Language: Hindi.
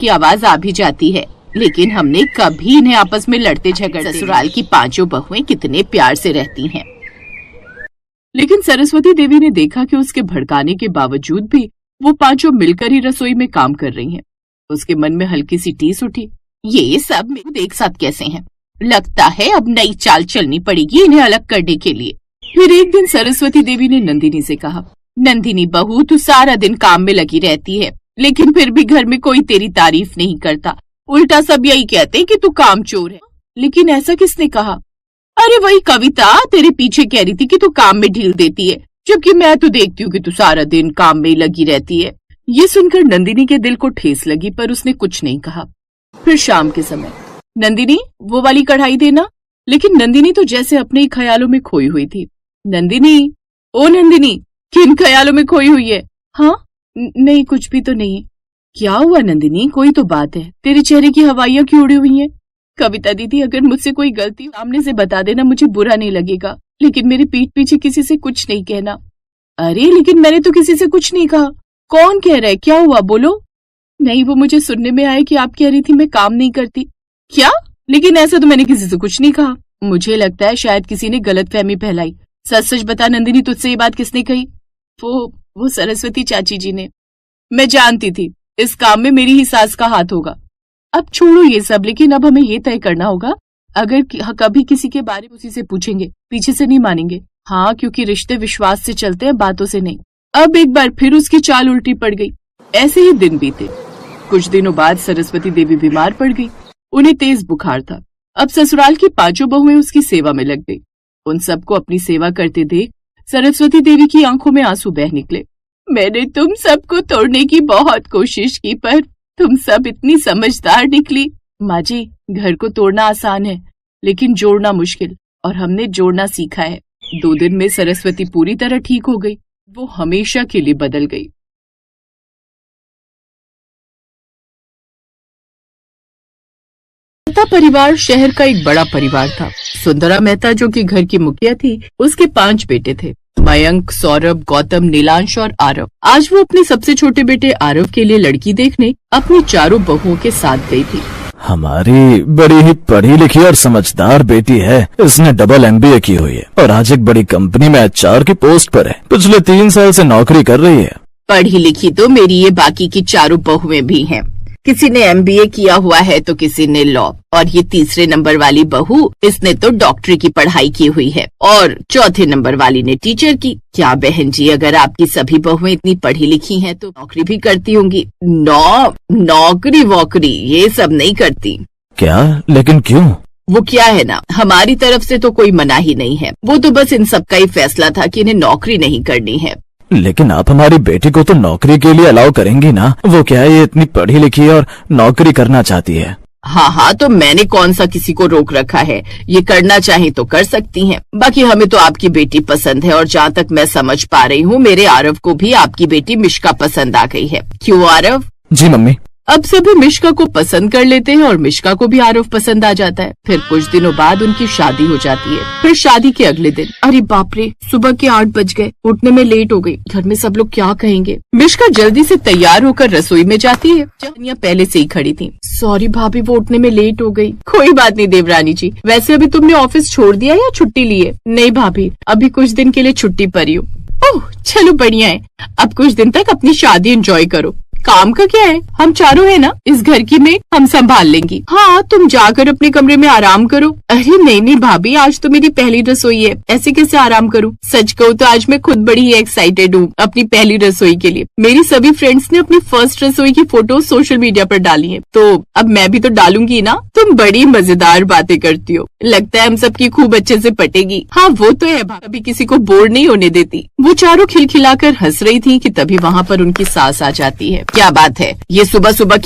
की आवाज आ भी जाती है, लेकिन हमने कभी इन्हें आपस में लड़ते झगड़ते। ससुराल की पांचों बहुएं कितने प्यार से रहती हैं। लेकिन सरस्वती देवी ने देखा कि उसके भड़काने के बावजूद भी वो पांचों मिलकर ही रसोई में काम कर रही हैं। उसके मन में हल्की सी टीस उठी, ये सब मेरे एक साथ कैसे हैं? लगता है अब नई चाल चलनी पड़ेगी इन्हें अलग करने के लिए। फिर एक दिन सरस्वती देवी ने नंदिनी से कहा, नंदिनी बहू, तू सारा दिन काम में लगी रहती है, लेकिन फिर भी घर में कोई तेरी तारीफ नहीं करता। उल्टा सब यही कहते हैं कि तू कामचोर है। लेकिन ऐसा किसने कहा? अरे वही कविता तेरे पीछे कह रही थी कि तू काम में ढील देती है, जबकि मैं तो देखती हूँ कि तू सारा दिन काम में लगी रहती है। ये सुनकर नंदिनी के दिल को ठेस लगी, पर उसने कुछ नहीं कहा। फिर शाम के समय, नंदिनी वो वाली कढ़ाई देना। लेकिन नंदिनी तो जैसे अपने ही ख्यालों में खोई हुई थी। नंदिनी, ओ नंदिनी, किन ख्यालों में खोई हुई है? हाँ नहीं, कुछ भी तो नहीं। क्या हुआ नंदिनी, कोई तो बात है, तेरे चेहरे की हवाइयां क्यों उड़ी हुई हैं? कविता दीदी, अगर मुझसे कोई गलती सामने से बता देना, मुझे बुरा नहीं लगेगा, लेकिन मेरी पीठ पीछे किसी से कुछ नहीं कहना। अरे लेकिन मैंने तो किसी से कुछ नहीं कहा। कौन कह रहा है? क्या हुआ, बोलो। नहीं, वो मुझे सुनने में आया कि आप कह रही थी मैं काम नहीं करती। क्या? लेकिन ऐसा तो मैंने किसी से कुछ नहीं कहा। मुझे लगता है शायद किसी ने गलतफहमी फैलाई। सच सच बता नंदिनी, तुझसे ये बात किसने कही? वो सरस्वती चाची जी ने। मैं जानती थी इस काम में मेरी ही सास का हाथ होगा। अब छोड़ो ये सब, लेकिन अब हमें ये तय करना होगा, अगर कभी किसी के बारे में उसी से पूछेंगे, पीछे से नहीं मानेंगे। हाँ, क्योंकि रिश्ते विश्वास से चलते हैं, बातों से नहीं। अब एक बार फिर उसकी चाल उल्टी पड़ गई। ऐसे ही दिन बीते। कुछ दिनों बाद सरस्वती देवी बीमार पड़ गई। उन्हें तेज बुखार था। अब ससुराल की पांचों बहुएं उसकी सेवा में लग गई। उन सबको अपनी सेवा करते देख सरस्वती देवी की आंखों में आंसू बह निकले। मैंने तुम सबको तोड़ने की बहुत कोशिश की, पर तुम सब इतनी समझदार निकली। माँ जी, घर को तोड़ना आसान है, लेकिन जोड़ना मुश्किल, और हमने जोड़ना सीखा है। 2 दिन में सरस्वती पूरी तरह ठीक हो गई। वो हमेशा के लिए बदल गई। मेहता परिवार शहर का एक बड़ा परिवार था। सुंदरा मेहता, जो कि घर की मुखिया थी, उसके 5 बेटे थे, मयंक, सौरभ, गौतम, नीलांश और आरव। आज वो अपने सबसे छोटे बेटे आरव के लिए लड़की देखने अपनी चारों बहुओं के साथ गई थी। हमारी बड़ी ही पढ़ी लिखी और समझदार बेटी है। इसने डबल MBA की हुई है और आज एक बड़ी कंपनी में HR की पोस्ट पर है। पिछले 3 साल से नौकरी कर रही है। पढ़ी लिखी तो मेरी ये बाकी की चारों बहुएं भी हैं। किसी ने MBA किया हुआ है तो किसी ने लॉ, और ये तीसरे नंबर वाली बहू, इसने तो डॉक्टरी की पढ़ाई की हुई है, और चौथे नंबर वाली ने टीचर की। क्या बहन जी, अगर आपकी सभी बहुएं इतनी पढ़ी लिखी हैं तो नौकरी भी करती होंगी। नौकरी वोकरी ये सब नहीं करती। क्या? लेकिन क्यों? वो क्या है ना, हमारी तरफ से तो कोई मना ही नहीं है। वो तो बस इन सबका ही फैसला था कि इन्हें नौकरी नहीं करनी है। लेकिन आप हमारी बेटी को तो नौकरी के लिए अलाउ करेंगी ना? वो क्या है, ये इतनी पढ़ी लिखी है और नौकरी करना चाहती है। हाँ, तो मैंने कौन सा किसी को रोक रखा है? ये करना चाहे तो कर सकती हैं। बाकी हमें तो आपकी बेटी पसंद है, और जहाँ तक मैं समझ पा रही हूँ, मेरे आरव को भी आपकी बेटी मिश्का पसंद आ गई है। क्यों आरव? जी मम्मी। अब सभी मिश्का को पसंद कर लेते हैं और मिश्का को भी आरव पसंद आ जाता है। फिर कुछ दिनों बाद उनकी शादी हो जाती है। फिर शादी के अगले दिन, अरे बाप रे, सुबह के 8 बज गए। उठने में लेट हो गई। घर में सब लोग क्या कहेंगे? मिश्का जल्दी से तैयार होकर रसोई में जाती है। जानिया पहले से ही खड़ी थी। सॉरी भाभी, वो उठने में लेट हो गई। कोई बात नहीं देवरानी जी, वैसे अभी तुमने ऑफिस छोड़ दिया या छुट्टी ली है? नहीं भाभी, अभी कुछ दिन के लिए छुट्टी पर ही हूँ। ओह चलो बढ़िया है, अब कुछ दिन तक अपनी शादी एंजॉय करो। काम का क्या है, हम चारों है ना, इस घर की मेड हम संभाल लेंगी। हाँ, तुम जाकर अपने कमरे में आराम करो। अरे नहीं भाभी, आज तो मेरी पहली रसोई है, ऐसे कैसे आराम करूँ? सच कहूँ तो आज मैं खुद बड़ी ही एक्साइटेड हूँ अपनी पहली रसोई के लिए। मेरी सभी फ्रेंड्स ने अपनी फर्स्ट रसोई की फोटो सोशल मीडिया पर डाली है, तो अब मैं भी तो डालूंगी ना। तुम बड़ी मजेदार बातें करती हो, लगता है हम सबकी खूब अच्छे से पटेगी। हाँ वो तो है, भाभी किसी को बोर नहीं होने देती। वो चारों खिलखिलाकर हंस रही थी कि तभी वहाँ पर उनकी सास आ जाती है। क्या बात है, ये सुबह सुबह